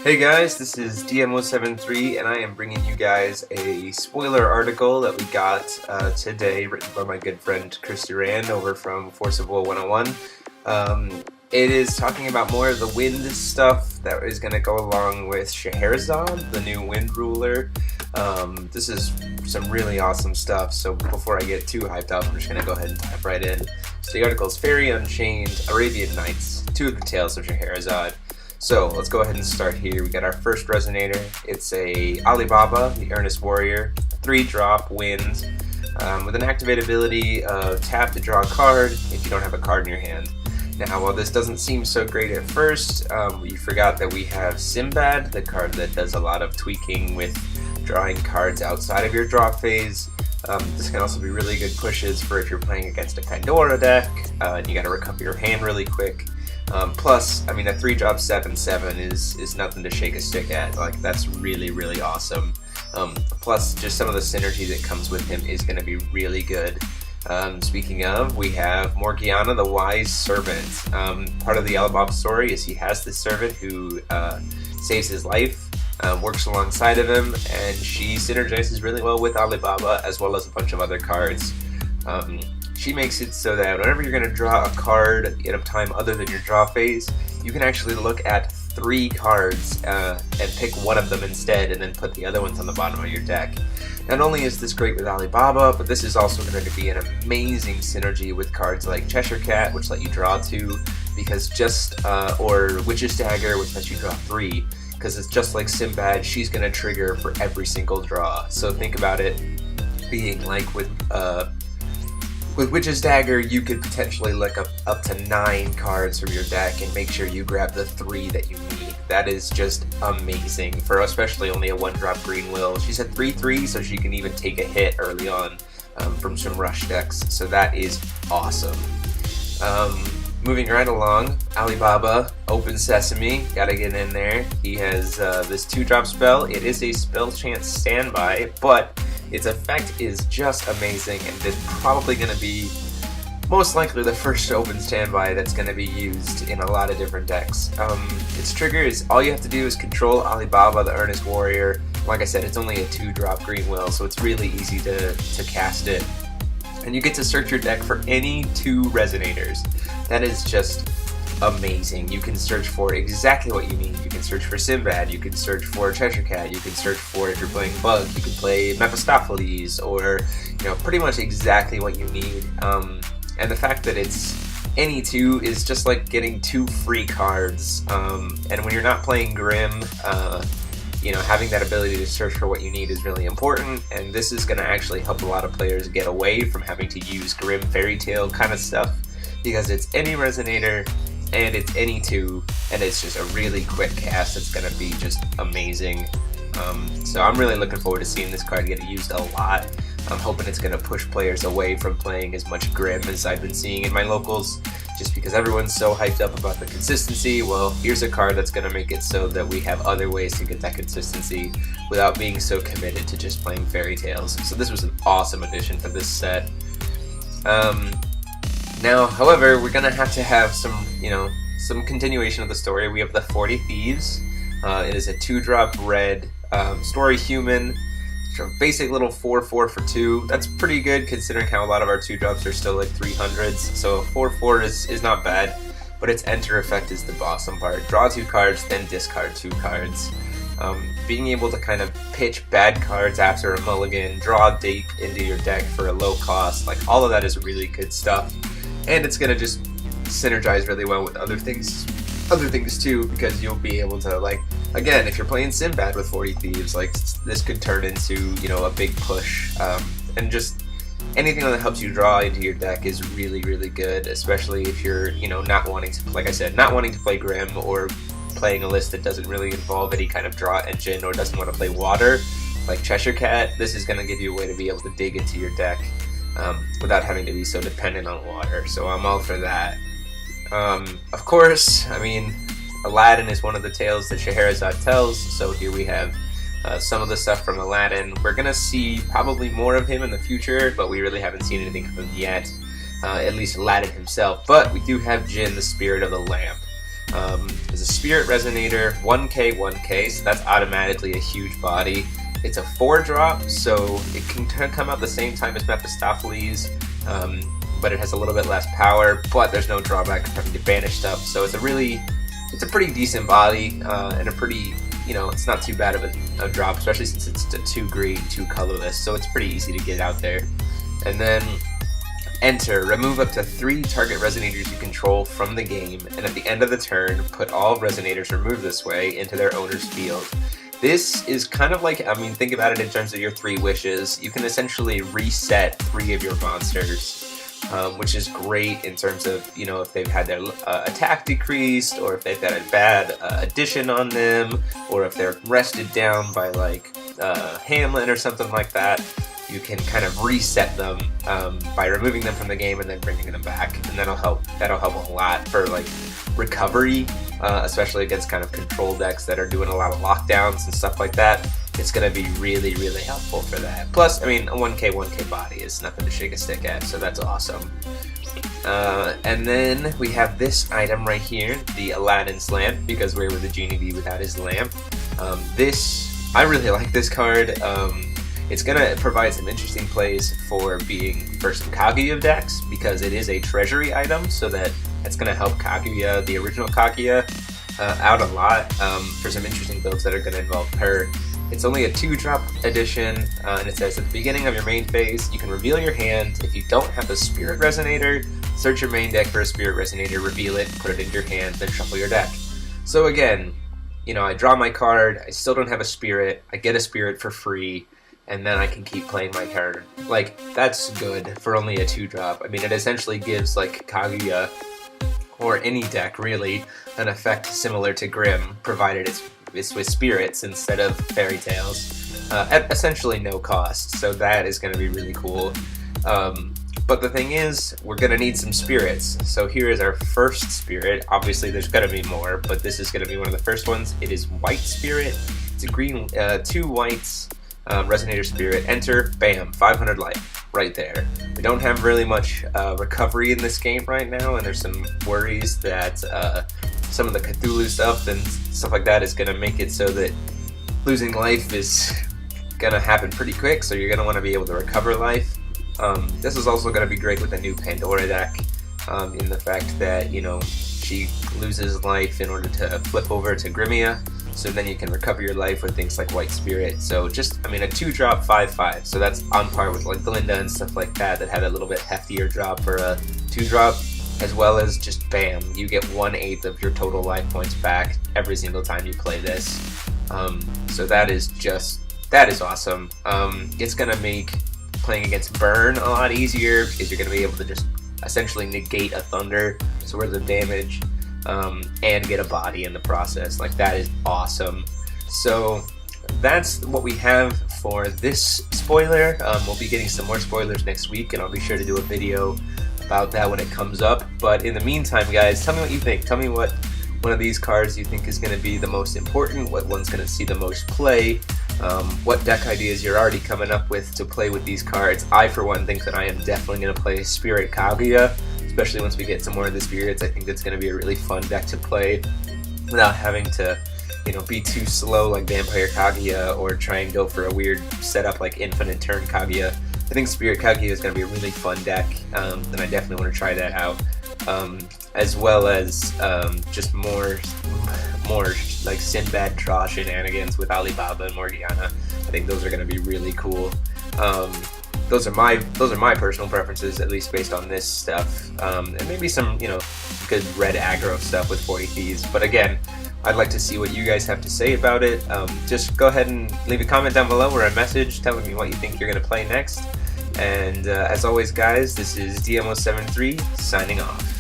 Hey guys, this is DMO73 and I am bringing you guys a spoiler article that we got today, written by my good friend Chris Durand over from Force of Will 101. It is talking about more of the wind stuff that is going to go along with Scheherazade, the new wind ruler. This is some really awesome stuff, so before I get too hyped up, I'm just going to go ahead and dive right in. So the article is Fairy Unchained, Arabian Nights, two of the tales of Scheherazade. So let's go ahead and start here. We got our first resonator. It's a Alibaba, the Earnest Warrior, 3-drop wind, with an activate ability of tap to draw a card if you don't have a card in your hand. Now, while this doesn't seem so great at first, we forgot that we have Sinbad, the card that does a lot of tweaking with drawing cards outside of your draw phase. This can also be really good pushes for if you're playing against a Kydora deck and you gotta recover your hand really quick. Plus, I mean, a 3-drop 7/7 is nothing to shake a stick at. Like, that's really, really awesome. Plus, just some of the synergy that comes with him is going to be really good. Speaking of, we have Morgiana, the Wise Servant. Part of the Alibaba story is he has this servant who saves his life, works alongside of him, and she synergizes really well with Alibaba as well as a bunch of other cards. She makes it so that whenever you're going to draw a card in a time other than your draw phase, you can actually look at 3 cards and pick one of them instead and then put the other ones on the bottom of your deck. Not only is this great with Alibaba, but this is also going to be an amazing synergy with cards like Cheshire Cat, which let you draw 2, because or Witch's Dagger, which lets you draw 3, because it's just like Sinbad, she's going to trigger for every single draw. So think about it being like with Witch's Dagger, you could potentially look up to 9 cards from your deck and make sure you grab the 3 that you need. That is just amazing for especially only a 1-drop green will. She's a 3/3, so she can even take a hit early on from some rush decks, so that is awesome. Moving right along, Alibaba, Open Sesame, gotta get in there. He has this 2-drop spell. It is a spell chance standby, but its effect is just amazing, and it's probably going to be most likely the first open standby that's going to be used in a lot of different decks. Its trigger is all you have to do is control Alibaba, the Earnest Warrior. Like I said, it's only a 2-drop green will, so it's really easy to cast it. And you get to search your deck for any 2 resonators. That is just amazing. You can search for exactly what you need. You can search for Sinbad, you can search for Cheshire Cat, you can search for, if you're playing Bug, you can play Mephistopheles, or, you know, pretty much exactly what you need. And the fact that it's any 2 is just like getting 2 free cards. And when you're not playing Grim, you know, having that ability to search for what you need is really important, and this is going to actually help a lot of players get away from having to use Grim Fairy Tale kind of stuff, because it's any resonator, and it's any 2, and it's just a really quick cast. It's going to be just amazing. So I'm really looking forward to seeing this card get used a lot. I'm hoping it's going to push players away from playing as much Grim as I've been seeing in my locals, just because everyone's so hyped up about the consistency. Well, here's a card that's going to make it so that we have other ways to get that consistency without being so committed to just playing Fairy Tales. So this was an awesome addition for this set. Now, however, we're going to have some, you know, some continuation of the story. We have the 40 Thieves. It is a 2-drop red story human. Basic little 4/4 for 2. That's pretty good considering how a lot of our 2-drops are still like 300s. So 4/4 is not bad, but its enter effect is the awesome part. Draw 2 cards, then discard 2 cards. Being able to kind of pitch bad cards after a mulligan, draw deep into your deck for a low cost, like all of that is really good stuff. And it's gonna just synergize really well with other things too, because you'll be able to, like, again, if you're playing Sinbad with 40 Thieves, like, this could turn into, you know, a big push, and just anything that helps you draw into your deck is really, really good, especially if you're, you know, not wanting to, like I said, not wanting to play Grim, or playing a list that doesn't really involve any kind of draw engine, or doesn't want to play water, like Cheshire Cat. This is going to give you a way to be able to dig into your deck without having to be so dependent on water, so I'm all for that. Of course, I mean, Aladdin is one of the tales that Scheherazade tells, so here we have some of the stuff from Aladdin. We're going to see probably more of him in the future, but we really haven't seen anything of him yet, at least Aladdin himself. But we do have Jinn, the Spirit of the Lamp. There's a Spirit Resonator, 1k, 1k, so that's automatically a huge body. It's a 4-drop, so it can come out the same time as Mephistopheles, but it has a little bit less power, but there's no drawback of having to banish stuff, so it's a pretty decent body, and a pretty, it's not too bad of a drop, especially since it's a 2 green, 2 colorless, so it's pretty easy to get out there. And then enter, remove up to 3 target resonators you control from the game, and at the end of the turn, put all resonators removed this way into their owner's field. This is kind of like, think about it in terms of your 3 wishes. You can essentially reset 3 of your monsters, which is great in terms of, if they've had their attack decreased, or if they've got a bad addition on them, or if they're rested down by like Hamlin or something like that. You can kind of reset them by removing them from the game and then bringing them back, and that'll help a lot for like recovery, especially against kind of control decks that are doing a lot of lockdowns and stuff like that. It's going to be really, really helpful for that. Plus, a 1k body is nothing to shake a stick at, so that's awesome. And then we have this item right here, the Aladdin's Lamp, because where would the genie be without his lamp? I really like this card. It's going to provide some interesting plays for being for some Kaguya decks, because it is a treasury item, so that's going to help Kaguya, the original Kaguya, out a lot for some interesting builds that are going to involve her. It's only a 2-drop edition, and it says at the beginning of your main phase, you can reveal your hand. If you don't have a Spirit Resonator, search your main deck for a Spirit Resonator, reveal it, put it into your hand, then shuffle your deck. So again, I draw my card, I still don't have a Spirit, I get a Spirit for free, and then I can keep playing my card. Like, that's good for only a 2-drop. It essentially gives, like, Kaguya, or any deck, really, an effect similar to Grimm, provided it's with spirits instead of fairy tales, at essentially no cost, so that is going to be really cool. But the thing is, we're going to need some spirits, so here is our first spirit. Obviously there's going to be more, but this is going to be one of the first ones. It is White Spirit. It's a green, 2 whites, Resonator Spirit, enter, bam, 500 life, right there. We don't have really much recovery in this game right now, and there's some worries that some of the Cthulhu stuff and stuff like that is going to make it so that losing life is going to happen pretty quick, so you're going to want to be able to recover life. This is also going to be great with the new Pandora deck, in the fact that, she loses life in order to flip over to Grimmia, so then you can recover your life with things like White Spirit. So just, a 2-drop, 5/5, so that's on par with like Glinda and stuff like that had a little bit heftier drop for a 2-drop, as well as just bam, you get 1/8 of your total life points back every single time you play this. So that is awesome. It's gonna make playing against Burn a lot easier, because you're gonna be able to just essentially negate a Thunder, so worth of damage, and get a body in the process. Like, that is awesome. So that's what we have for this spoiler. We'll be getting some more spoilers next week, and I'll be sure to do a video about that when it comes up. But in the meantime, guys, tell me what you think. Tell me what one of these cards you think is going to be the most important, what one's going to see the most play, what deck ideas you're already coming up with to play with these cards. I, for one, think that I am definitely going to play Spirit Kaguya, especially once we get some more of the spirits. I think that's going to be a really fun deck to play without having to, be too slow like Vampire Kaguya, or try and go for a weird setup like Infinite Turn Kaguya. I think Spirit Kaguya is going to be a really fun deck, and I definitely want to try that out. As well as just more like Sinbad draw shenanigans with Alibaba and Morgiana. I think those are going to be really cool. Those are my personal preferences, at least based on this stuff, and maybe some good red aggro stuff with 40 Thieves. But again, I'd like to see what you guys have to say about it. Just go ahead and leave a comment down below or a message telling me what you think you're going to play next. And as always, guys, this is DMO73 signing off.